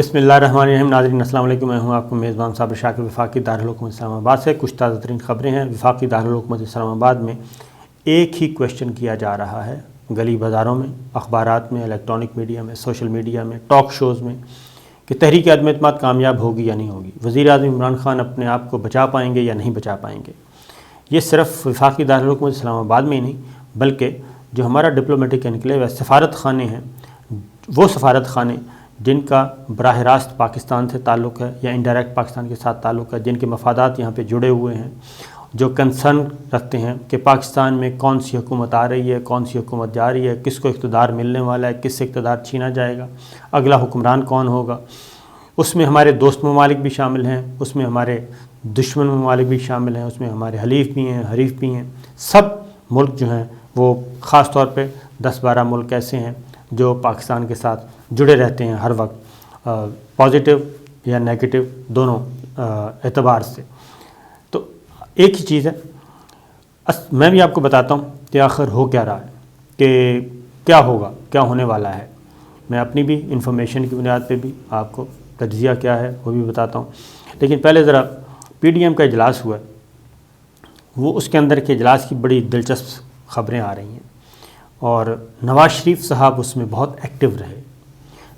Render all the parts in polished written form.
بسم اللہ الرحمن الرحیم. ناظرین السلام علیکم. میں ہوں آپ کو میزبان صابر شاکر وفاقی دارالحکومت اسلام آباد سے. کچھ تازہ ترین خبریں ہیں. وفاقی دارالحکومت اسلام آباد میں ایک ہی کویشچن کیا جا رہا ہے گلی بازاروں میں، اخبارات میں، الیکٹرانک میڈیا میں، سوشل میڈیا میں، ٹاک شوز میں، کہ تحریک عدم اعتماد کامیاب ہوگی یا نہیں ہوگی، وزیر اعظم عمران خان اپنے آپ کو بچا پائیں گے یا نہیں بچا پائیں گے. یہ صرف وفاقی دارالحکومت اسلام آباد میں ہی نہیں بلکہ جو ہمارا ڈپلومیٹک انکلیو ہے، سفارت خانے ہیں، وہ سفارت خانے جن کا براہ راست پاکستان سے تعلق ہے یا انڈائریکٹ پاکستان کے ساتھ تعلق ہے، جن کے مفادات یہاں پہ جڑے ہوئے ہیں، جو کنسرن رکھتے ہیں کہ پاکستان میں کون سی حکومت آ رہی ہے، کون سی حکومت جا رہی ہے، کس کو اقتدار ملنے والا ہے، کس سے اقتدار چھینا جائے گا، اگلا حکمران کون ہوگا. اس میں ہمارے دوست ممالک بھی شامل ہیں، اس میں ہمارے دشمن ممالک بھی شامل ہیں، اس میں ہمارے حلیف بھی ہیں، حریف بھی ہیں. سب ملک جو ہیں وہ خاص طور پہ 10-12 ملک ایسے ہیں جو پاکستان کے ساتھ جڑے رہتے ہیں ہر وقت، پازیٹیو یا نیگیٹو دونوں اعتبار سے. تو ایک ہی چیز ہے، میں بھی آپ کو بتاتا ہوں کہ آخر ہو کیا رہا ہے، کہ کیا ہوگا، کیا ہونے والا ہے. میں اپنی بھی انفارمیشن کی بنیاد پہ بھی آپ کو تجزیہ کیا ہے وہ بھی بتاتا ہوں. لیکن پہلے ذرا پی ڈی ایم کا اجلاس ہوا ہے، وہ اس کے اندر کے اجلاس کی بڑی دلچسپ خبریں آ رہی ہیں، اور نواز شریف صاحب اس میں بہت ایکٹیو رہے.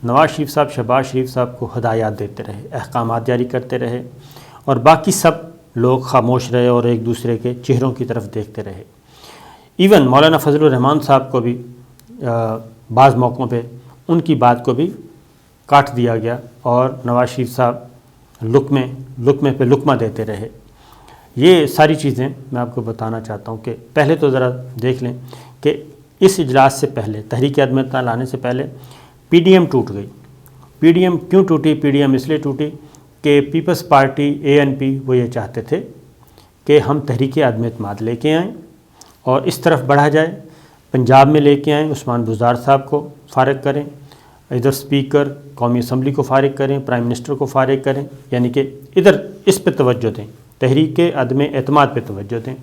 نواز شریف صاحب شہباز شریف صاحب کو ہدایات دیتے رہے، احکامات جاری کرتے رہے، اور باقی سب لوگ خاموش رہے اور ایک دوسرے کے چہروں کی طرف دیکھتے رہے. ایون مولانا فضل الرحمان صاحب کو بھی بعض موقعوں پہ ان کی بات کو بھی کاٹ دیا گیا، اور نواز شریف صاحب لقمے پہ لقمہ دیتے رہے. یہ ساری چیزیں میں آپ کو بتانا چاہتا ہوں کہ پہلے تو ذرا دیکھ لیں کہ اس اجلاس سے پہلے، تحریک عدم اعتماد لانے سے پہلے پی ڈی ایم ٹوٹ گئی. پی ڈی ایم کیوں ٹوٹی؟ پی ڈی ایم اس لیے ٹوٹی کہ پیپلز پارٹی ANP وہ یہ چاہتے تھے کہ ہم تحریک عدم اعتماد لے کے آئیں اور اس طرف بڑھا جائے. پنجاب میں لے کے آئیں، عثمان بزدار صاحب کو فارغ کریں، ادھر اسپیکر قومی اسمبلی کو فارغ کریں، پرائم منسٹر کو فارغ کریں، یعنی کہ ادھر اس پہ توجہ دیں، تحریک عدم اعتماد پہ توجہ دیں.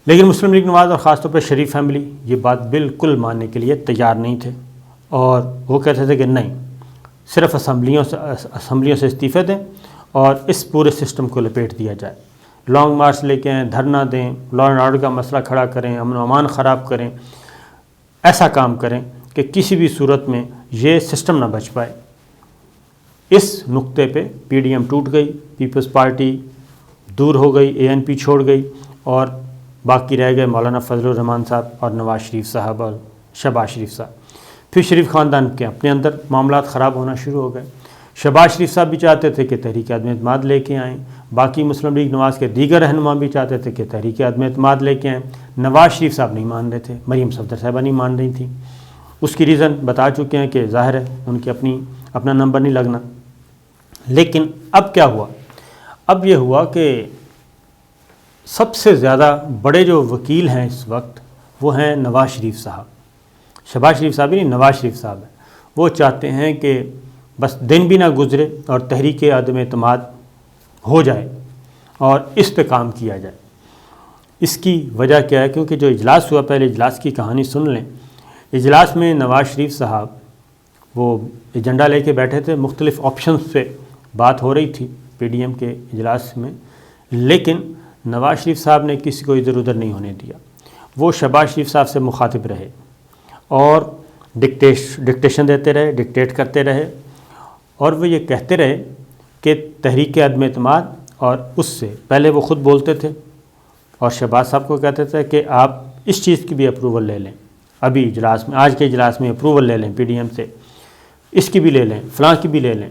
لیکن مسلم لیگ نواز اور خاص طور پہ شریف فیملی یہ بات بالکل ماننے کے لیے تیار نہیں تھے، اور وہ کہتے تھے کہ نہیں، صرف اسمبلیوں سے استعفے دیں اور اس پورے سسٹم کو لپیٹ دیا جائے. لانگ مارچ لے کے آئیں، دھرنا دیں، لا اینڈ آرڈر کا مسئلہ کھڑا کریں، امن و امان خراب کریں، ایسا کام کریں کہ کسی بھی صورت میں یہ سسٹم نہ بچ پائے. اس نقطے پہ پی ڈی ایم ٹوٹ گئی، پیپلز پارٹی دور ہو گئی، ANP چھوڑ گئی، اور باقی رہ گئے مولانا فضل الرحمان صاحب اور نواز شریف صاحب اور شہباز شریف صاحب. پھر شریف خاندان کے اپنے اندر معاملات خراب ہونا شروع ہو گئے. شہباز شریف صاحب بھی چاہتے تھے کہ تحریک عدم اعتماد لے کے آئیں، باقی مسلم لیگ نواز کے دیگر رہنما بھی چاہتے تھے کہ تحریک عدم اعتماد لے کے آئیں. نواز شریف صاحب نہیں مان رہے تھے، مریم صفدر صاحبہ نہیں مان رہی تھیں. اس کی ریزن بتا چکے ہیں کہ ظاہر ہے ان کی اپنا نمبر نہیں لگنا. لیکن اب کیا ہوا؟ اب یہ ہوا کہ سب سے زیادہ بڑے جو وکیل ہیں اس وقت وہ ہیں نواز شریف صاحب. شہباز شریف صاحب نہیں، نواز شریف صاحب ہیں. وہ چاہتے ہیں کہ بس دن بھی نہ گزرے اور تحریک عدم اعتماد ہو جائے اور اس پہ کام کیا جائے. اس کی وجہ کیا ہے؟ کیونکہ جو اجلاس ہوا، پہلے اجلاس کی کہانی سن لیں. اجلاس میں نواز شریف صاحب وہ ایجنڈا لے کے بیٹھے تھے، مختلف آپشنز پہ بات ہو رہی تھی پی ڈی ایم کے اجلاس میں، لیکن نواز شریف صاحب نے کسی کو ادھر ادھر نہیں ہونے دیا. وہ شہباز شریف صاحب سے مخاطب رہے اور ڈکٹیشن دیتے رہے، ڈکٹیٹ کرتے رہے، اور وہ یہ کہتے رہے کہ تحریک عدم اعتماد، اور اس سے پہلے وہ خود بولتے تھے اور شہباز صاحب کو کہتے تھے کہ آپ اس چیز کی بھی اپروول لے لیں، ابھی اجلاس میں، آج کے اجلاس میں اپروول لے لیں پی ڈی ایم سے، اس کی بھی لے لیں، فلاں کی بھی لے لیں.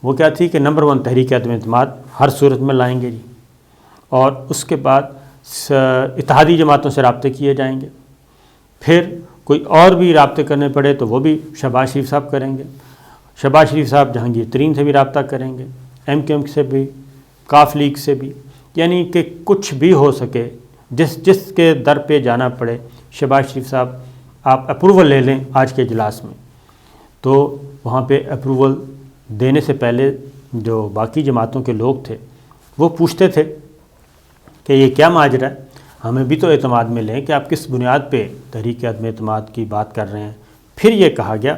وہ کیا تھی کہ نمبر 1 تحریک عدم اعتماد ہر صورت میں لائیں گے جی، اور اس کے بعد اتحادی جماعتوں سے رابطے کیے جائیں گے، پھر کوئی اور بھی رابطے کرنے پڑے تو وہ بھی شہباز شریف صاحب کریں گے. شہباز شریف صاحب جہانگیر ترین سے بھی رابطہ کریں گے، MQM سے بھی، کاف لیگ سے بھی، یعنی کہ کچھ بھی ہو سکے، جس کے در پہ جانا پڑے، شہباز شریف صاحب آپ اپروول لے لیں آج کے اجلاس میں. تو وہاں پہ اپروول دینے سے پہلے جو باقی جماعتوں کے لوگ تھے وہ پوچھتے تھے کہ یہ کیا ماجرا ہے، ہمیں بھی تو اعتماد میں لیں کہ آپ کس بنیاد پہ تحریک عدم اعتماد کی بات کر رہے ہیں. پھر یہ کہا گیا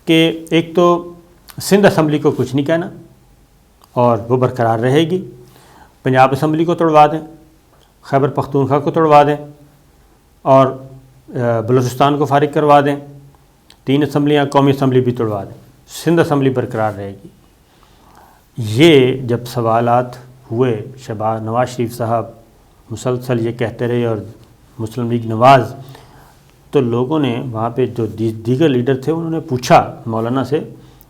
کہ ایک تو سندھ اسمبلی کو کچھ نہیں کہنا اور وہ برقرار رہے گی، پنجاب اسمبلی کو توڑوا دیں، خیبر پختونخوا کو توڑوا دیں اور بلوچستان کو فارغ کروا دیں، 3 اسمبلیاں، قومی اسمبلی بھی توڑوا دیں، سندھ اسمبلی برقرار رہے گی۔ یہ جب سوالات ہوئے، نواز شریف صاحب مسلسل یہ کہتے رہے اور مسلم لیگ نواز، تو لوگوں نے وہاں پہ جو دیگر لیڈر تھے انہوں نے پوچھا مولانا سے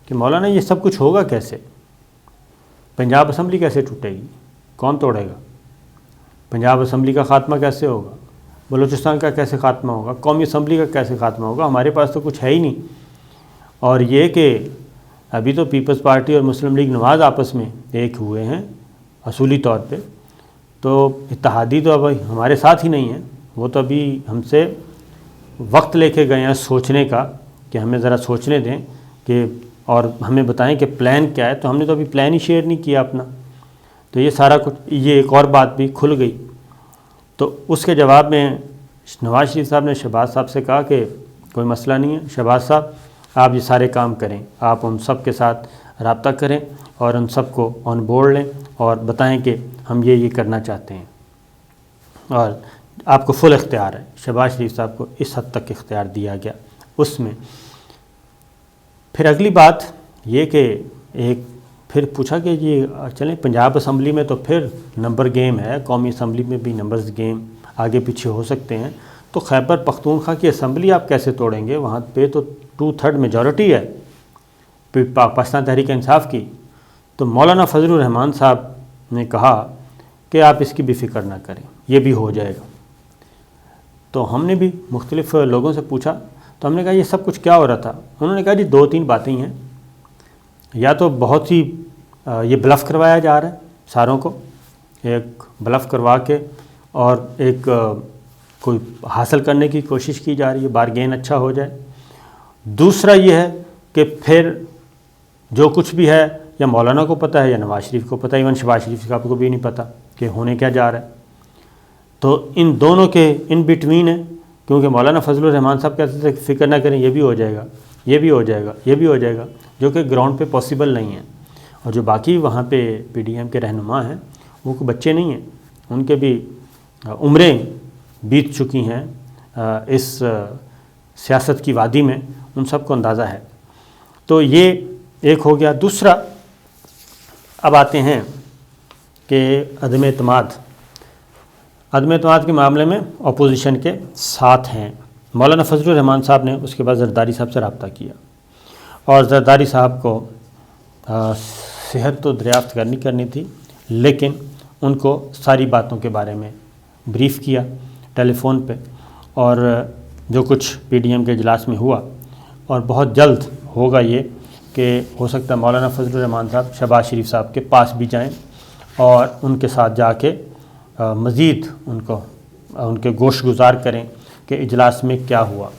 کہ مولانا یہ سب کچھ ہوگا کیسے؟ پنجاب اسمبلی کیسے ٹوٹے گی؟ کون توڑے گا؟ پنجاب اسمبلی کا خاتمہ کیسے ہوگا؟ بلوچستان کا کیسے خاتمہ ہوگا؟ قومی اسمبلی کا کیسے خاتمہ ہوگا؟ ہمارے پاس تو کچھ ہے ہی نہیں۔ اور یہ کہ ابھی تو پیپلز پارٹی اور مسلم لیگ نواز آپس میں ایک ہوئے ہیں اصولی طور پہ، تو اتحادی تو اب ہمارے ساتھ ہی نہیں ہیں، وہ تو ابھی ہم سے وقت لے کے گئے ہیں سوچنے کا کہ ہمیں ذرا سوچنے دیں کہ اور ہمیں بتائیں کہ پلان کیا ہے، تو ہم نے تو ابھی پلان ہی شیئر نہیں کیا اپنا۔ تو یہ سارا کچھ، یہ ایک اور بات بھی کھل گئی۔ تو اس کے جواب میں نواز شریف صاحب نے شہباز صاحب سے کہا کہ کوئی مسئلہ نہیں ہے شہباز صاحب، آپ یہ سارے کام کریں، آپ ان سب کے ساتھ رابطہ کریں اور ان سب کو آن بورڈ لیں اور بتائیں کہ ہم یہ کرنا چاہتے ہیں، اور آپ کو فل اختیار ہے۔ شہباز شریف صاحب کو اس حد تک اختیار دیا گیا اس میں۔ پھر اگلی بات یہ کہ ایک پھر پوچھا کہ یہ چلیں پنجاب اسمبلی میں تو پھر نمبر گیم ہے، قومی اسمبلی میں بھی نمبرز گیم آگے پیچھے ہو سکتے ہیں، تو خیبر پختونخوا کی اسمبلی آپ کیسے توڑیں گے؟ وہاں پہ تو 2/3 میجورٹی ہے پاکستان تحریک انصاف کی۔ تو مولانا فضل الرحمان صاحب نے کہا کہ آپ اس کی بھی فکر نہ کریں، یہ بھی ہو جائے گا۔ تو ہم نے بھی مختلف لوگوں سے پوچھا، تو ہم نے کہا یہ سب کچھ کیا ہو رہا تھا؟ انہوں نے کہا جی 2-3 باتیں ہیں، یا تو بہت سی یہ بلف کروایا جا رہا ہے ساروں کو، ایک بلف کروا کے اور ایک کوئی حاصل کرنے کی کوشش کی جا رہی ہے، بارگین اچھا ہو جائے۔ دوسرا یہ ہے کہ پھر جو کچھ بھی ہے یا مولانا کو پتہ ہے یا نواز شریف کو پتہ ہے، ایون شہباز شریف صاحب کو بھی نہیں پتہ کہ ہونے کیا جا رہا ہے۔ تو ان دونوں کے ان بٹوین ہے، کیونکہ مولانا فضل الرحمان صاحب کہتے تھے فکر نہ کریں، یہ بھی ہو جائے گا، یہ بھی ہو جائے گا، یہ بھی ہو جائے گا، جو کہ گراؤنڈ پہ پاسبل نہیں ہے۔ اور جو باقی وہاں پہ پی ڈی ایم کے رہنما ہیں وہ کوئی بچے نہیں ہیں، ان کے بھی عمریں بیت چکی ہیں اس سیاست کی وادی میں، ان سب کو اندازہ ہے۔ تو یہ ایک ہو گیا۔ دوسرا اب آتے ہیں کہ عدم اعتماد کے معاملے میں اپوزیشن کے ساتھ ہیں۔ مولانا فضل الرحمان صاحب نے اس کے بعد زرداری صاحب سے رابطہ کیا اور زرداری صاحب کو صحت تو دریافت کرنی تھی، لیکن ان کو ساری باتوں کے بارے میں بریف کیا ٹیلی فون پہ، اور جو کچھ پی ڈی ایم کے اجلاس میں ہوا، اور بہت جلد ہوگا یہ کہ ہو سکتا ہے مولانا فضل الرحمان صاحب شہباز شریف صاحب کے پاس بھی جائیں اور ان کے ساتھ جا کے مزید ان کے گوش گزار کریں کہ اجلاس میں کیا ہوا۔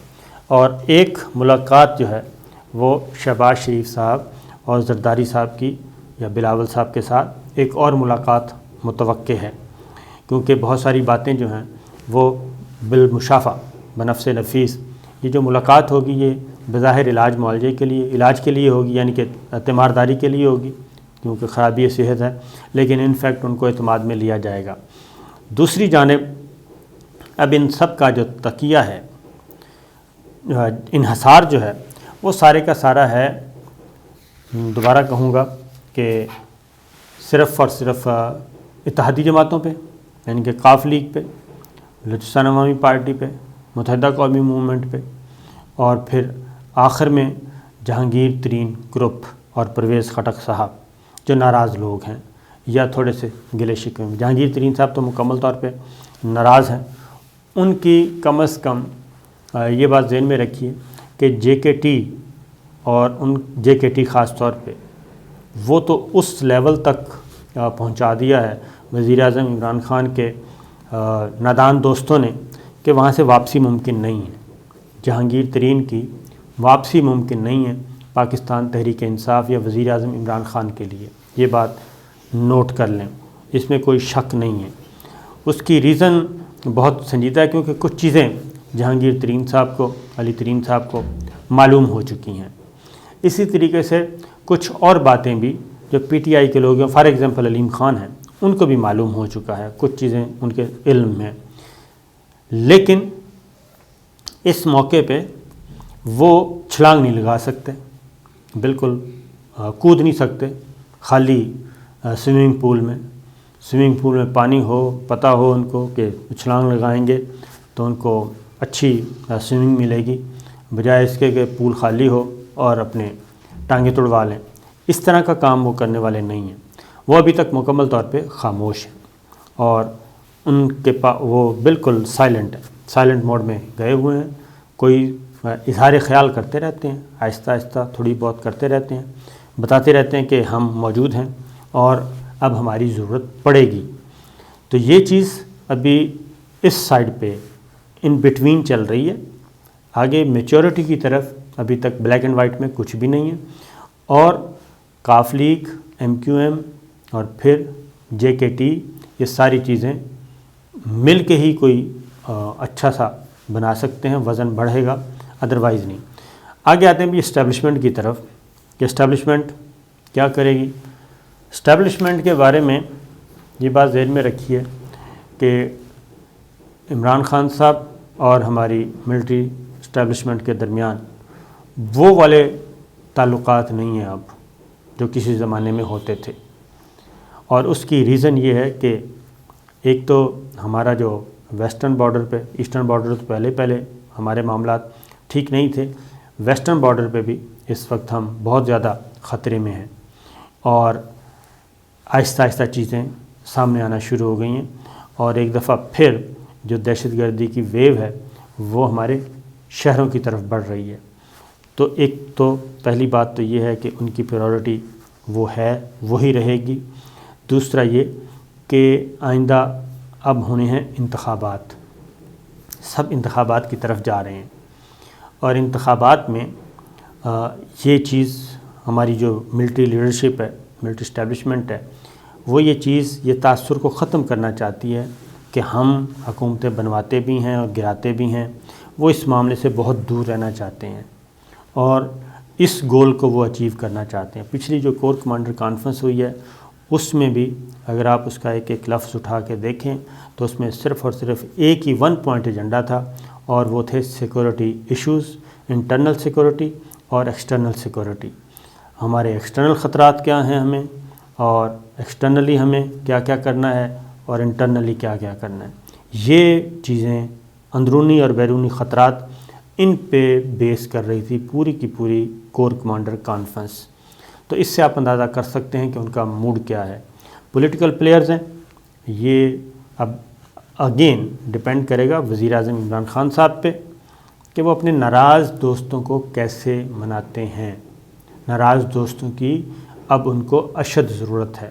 اور ایک ملاقات جو ہے وہ شہباز شریف صاحب اور زرداری صاحب کی یا بلاول صاحب کے ساتھ ایک اور ملاقات متوقع ہے، کیونکہ بہت ساری باتیں جو ہیں وہ بالمشافہ بنفس نفیس، یہ جو ملاقات ہوگی یہ بظاہر علاج معالجے کے لیے ہوگی، یعنی کہ اعتماد کے لیے ہوگی، کیونکہ خرابی صحت ہے، لیکن ان فیکٹ ان کو اعتماد میں لیا جائے گا۔ دوسری جانب اب ان سب کا جو تکیہ ہے، انحصار جو ہے وہ سارے کا سارا ہے، دوبارہ کہوں گا کہ صرف اور صرف اتحادی جماعتوں پہ، یعنی کہ قاف لیگ پہ، بلوچستان عوامی پارٹی پہ، متحدہ قومی موومنٹ پہ، اور پھر آخر میں جہانگیر ترین گروپ اور پرویز خٹک صاحب جو ناراض لوگ ہیں یا تھوڑے سے گلے شکوے میں۔ جہانگیر ترین صاحب تو مکمل طور پہ ناراض ہیں، ان کی کم از کم یہ بات ذہن میں رکھیے کہ جے کے ٹی اور جے کے ٹی خاص طور پہ وہ تو اس لیول تک پہنچا دیا ہے وزیر اعظم عمران خان کے نادان دوستوں نے کہ وہاں سے واپسی ممکن نہیں ہے۔ جہانگیر ترین کی واپسی ممکن نہیں ہے پاکستان تحریک انصاف یا وزیر اعظم عمران خان کے لیے، یہ بات نوٹ کر لیں، اس میں کوئی شک نہیں ہے۔ اس کی ریزن بہت سنجیدہ ہے، کیونکہ کچھ چیزیں جہانگیر ترین صاحب کو، علی ترین صاحب کو معلوم ہو چکی ہیں۔ اسی طریقے سے کچھ اور باتیں بھی جو پی ٹی آئی کے لوگ ہیں، فار ایگزامپل علیم خان ہیں، ان کو بھی معلوم ہو چکا ہے، کچھ چیزیں ان کے علم میں، لیکن اس موقع پہ وہ چھلانگ نہیں لگا سکتے، بالکل کود نہیں سکتے، خالی سوئمنگ پول میں پانی ہو، پتہ ہو ان کو کہ چھلانگ لگائیں گے تو ان کو اچھی سوئمنگ ملے گی، بجائے اس کے کہ پول خالی ہو اور اپنے ٹانگیں تڑوا لیں۔ اس طرح کا کام وہ کرنے والے نہیں ہیں، وہ ابھی تک مکمل طور پہ خاموش ہیں، اور ان کے وہ بالکل سائلنٹ موڈ میں گئے ہوئے ہیں، کوئی اظہار خیال کرتے رہتے ہیں، آہستہ آہستہ تھوڑی بہت کرتے رہتے ہیں، بتاتے رہتے ہیں کہ ہم موجود ہیں اور اب ہماری ضرورت پڑے گی۔ تو یہ چیز ابھی اس سائڈ پہ ان بٹوین چل رہی ہے، آگے میچورٹی کی طرف ابھی تک بلیک اینڈ وائٹ میں کچھ بھی نہیں ہے، اور کاف لیگ، ایم کیو ایم اور پھر جے کے ٹی، یہ ساری چیزیں مل کے ہی کوئی اچھا سا بنا سکتے ہیں، وزن بڑھے گا، ادروائز نہیں۔ آگے آتے ہیں بھی اسٹیبلشمنٹ کی طرف کہ اسٹیبلشمنٹ کیا کرے گی۔ اسٹیبلشمنٹ کے بارے میں یہ بات ذہن میں رکھیے کہ عمران خان صاحب اور ہماری ملٹری اسٹیبلشمنٹ کے درمیان وہ والے تعلقات نہیں ہیں اب جو کسی زمانے میں ہوتے تھے، اور اس کی ریزن یہ ہے کہ ایک تو ہمارا جو ویسٹرن بارڈر پہ، ایسٹرن بارڈر تو پہلے ہمارے معاملات ٹھیک نہیں تھے، ویسٹرن بارڈر پہ بھی اس وقت ہم بہت زیادہ خطرے میں ہیں، اور آہستہ آہستہ چیزیں سامنے آنا شروع ہو گئی ہیں، اور ایک دفعہ پھر جو دہشت گردی کی ویو ہے وہ ہمارے شہروں کی طرف بڑھ رہی ہے۔ تو ایک تو پہلی بات تو یہ ہے کہ ان کی پریورٹی وہ ہے، وہی رہے گی۔ دوسرا یہ کہ آئندہ اب ہونے ہیں انتخابات، سب انتخابات کی طرف جا رہے ہیں، اور انتخابات میں یہ چیز ہماری جو ملٹری لیڈرشپ ہے، ملٹری اسٹیبلشمنٹ ہے، وہ یہ چیز، یہ تاثر کو ختم کرنا چاہتی ہے کہ ہم حکومتیں بنواتے بھی ہیں اور گراتے بھی ہیں، وہ اس معاملے سے بہت دور رہنا چاہتے ہیں، اور اس گول کو وہ اچیو کرنا چاہتے ہیں۔ پچھلی جو کور کمانڈر کانفرنس ہوئی ہے اس میں بھی اگر آپ اس کا ایک ایک لفظ اٹھا کے دیکھیں تو اس میں صرف اور صرف ایک ہی 1 پوائنٹ ایجنڈا تھا، اور وہ تھے سیکورٹی ایشوز، انٹرنل سیکورٹی اور ایکسٹرنل سیکورٹی۔ ہمارے ایکسٹرنل خطرات کیا ہیں ہمیں، اور ایکسٹرنلی ہمیں کیا کیا کرنا ہے، اور انٹرنلی کیا کیا کرنا ہے۔ یہ چیزیں، اندرونی اور بیرونی خطرات، ان پہ بیس کر رہی تھی پوری کی پوری کور کمانڈر کانفرنس۔ تو اس سے آپ اندازہ کر سکتے ہیں کہ ان کا موڈ کیا ہے۔ پولیٹیکل پلیئرز ہیں، یہ اب اگین ڈپینڈ کرے گا وزیر اعظم عمران خان صاحب پہ کہ وہ اپنے ناراض دوستوں کو کیسے مناتے ہیں۔ ناراض دوستوں کی اب ان کو اشد ضرورت ہے،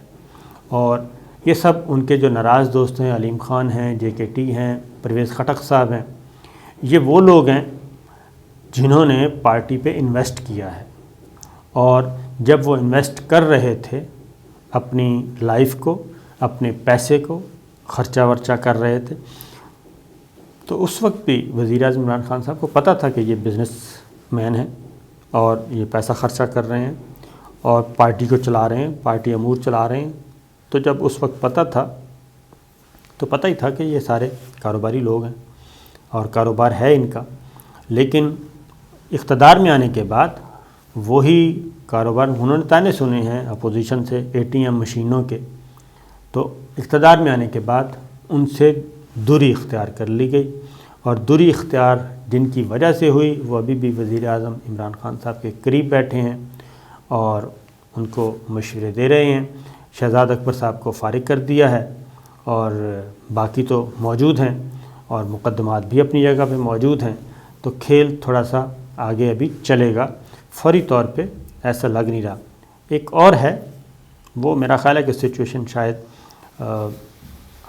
اور یہ سب ان کے جو ناراض دوست ہیں، علیم خان ہیں، جے کے ٹی ہیں، پرویز خٹک صاحب ہیں، یہ وہ لوگ ہیں جنہوں نے پارٹی پہ انویسٹ کیا ہے، اور جب وہ انویسٹ کر رہے تھے اپنی لائف کو، اپنے پیسے کو خرچہ ورچہ کر رہے تھے، تو اس وقت بھی وزیر اعظم عمران خان صاحب کو پتہ تھا کہ یہ بزنس مین ہیں اور یہ پیسہ خرچہ کر رہے ہیں اور پارٹی کو چلا رہے ہیں، پارٹی امور چلا رہے ہیں۔ تو جب اس وقت پتہ تھا تو پتہ ہی تھا کہ یہ سارے کاروباری لوگ ہیں اور کاروبار ہے ان کا، لیکن اقتدار میں آنے کے بعد وہی کاروبار انہوں نے تانے سنے ہیں اپوزیشن سے، اے ٹی ایم مشینوں کے، تو اقتدار میں آنے کے بعد ان سے دوری اختیار کر لی گئی، اور دوری اختیار جن کی وجہ سے ہوئی وہ ابھی بھی وزیر اعظم عمران خان صاحب کے قریب بیٹھے ہیں اور ان کو مشورے دے رہے ہیں۔ شہزاد اکبر صاحب کو فارغ کر دیا ہے، اور باقی تو موجود ہیں، اور مقدمات بھی اپنی جگہ پہ موجود ہیں، تو کھیل تھوڑا سا آگے ابھی چلے گا، فوری طور پہ ایسا لگ نہیں رہا۔ ایک اور ہے، وہ میرا خیال ہے کہ سچویشن شاید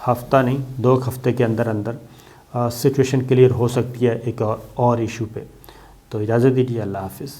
ہفتہ نہیں 2 ہفتے کے اندر سچویشن کلیئر ہو سکتی ہے ایک اور ایشو پہ۔ تو اجازت دیجیے، اللہ حافظ۔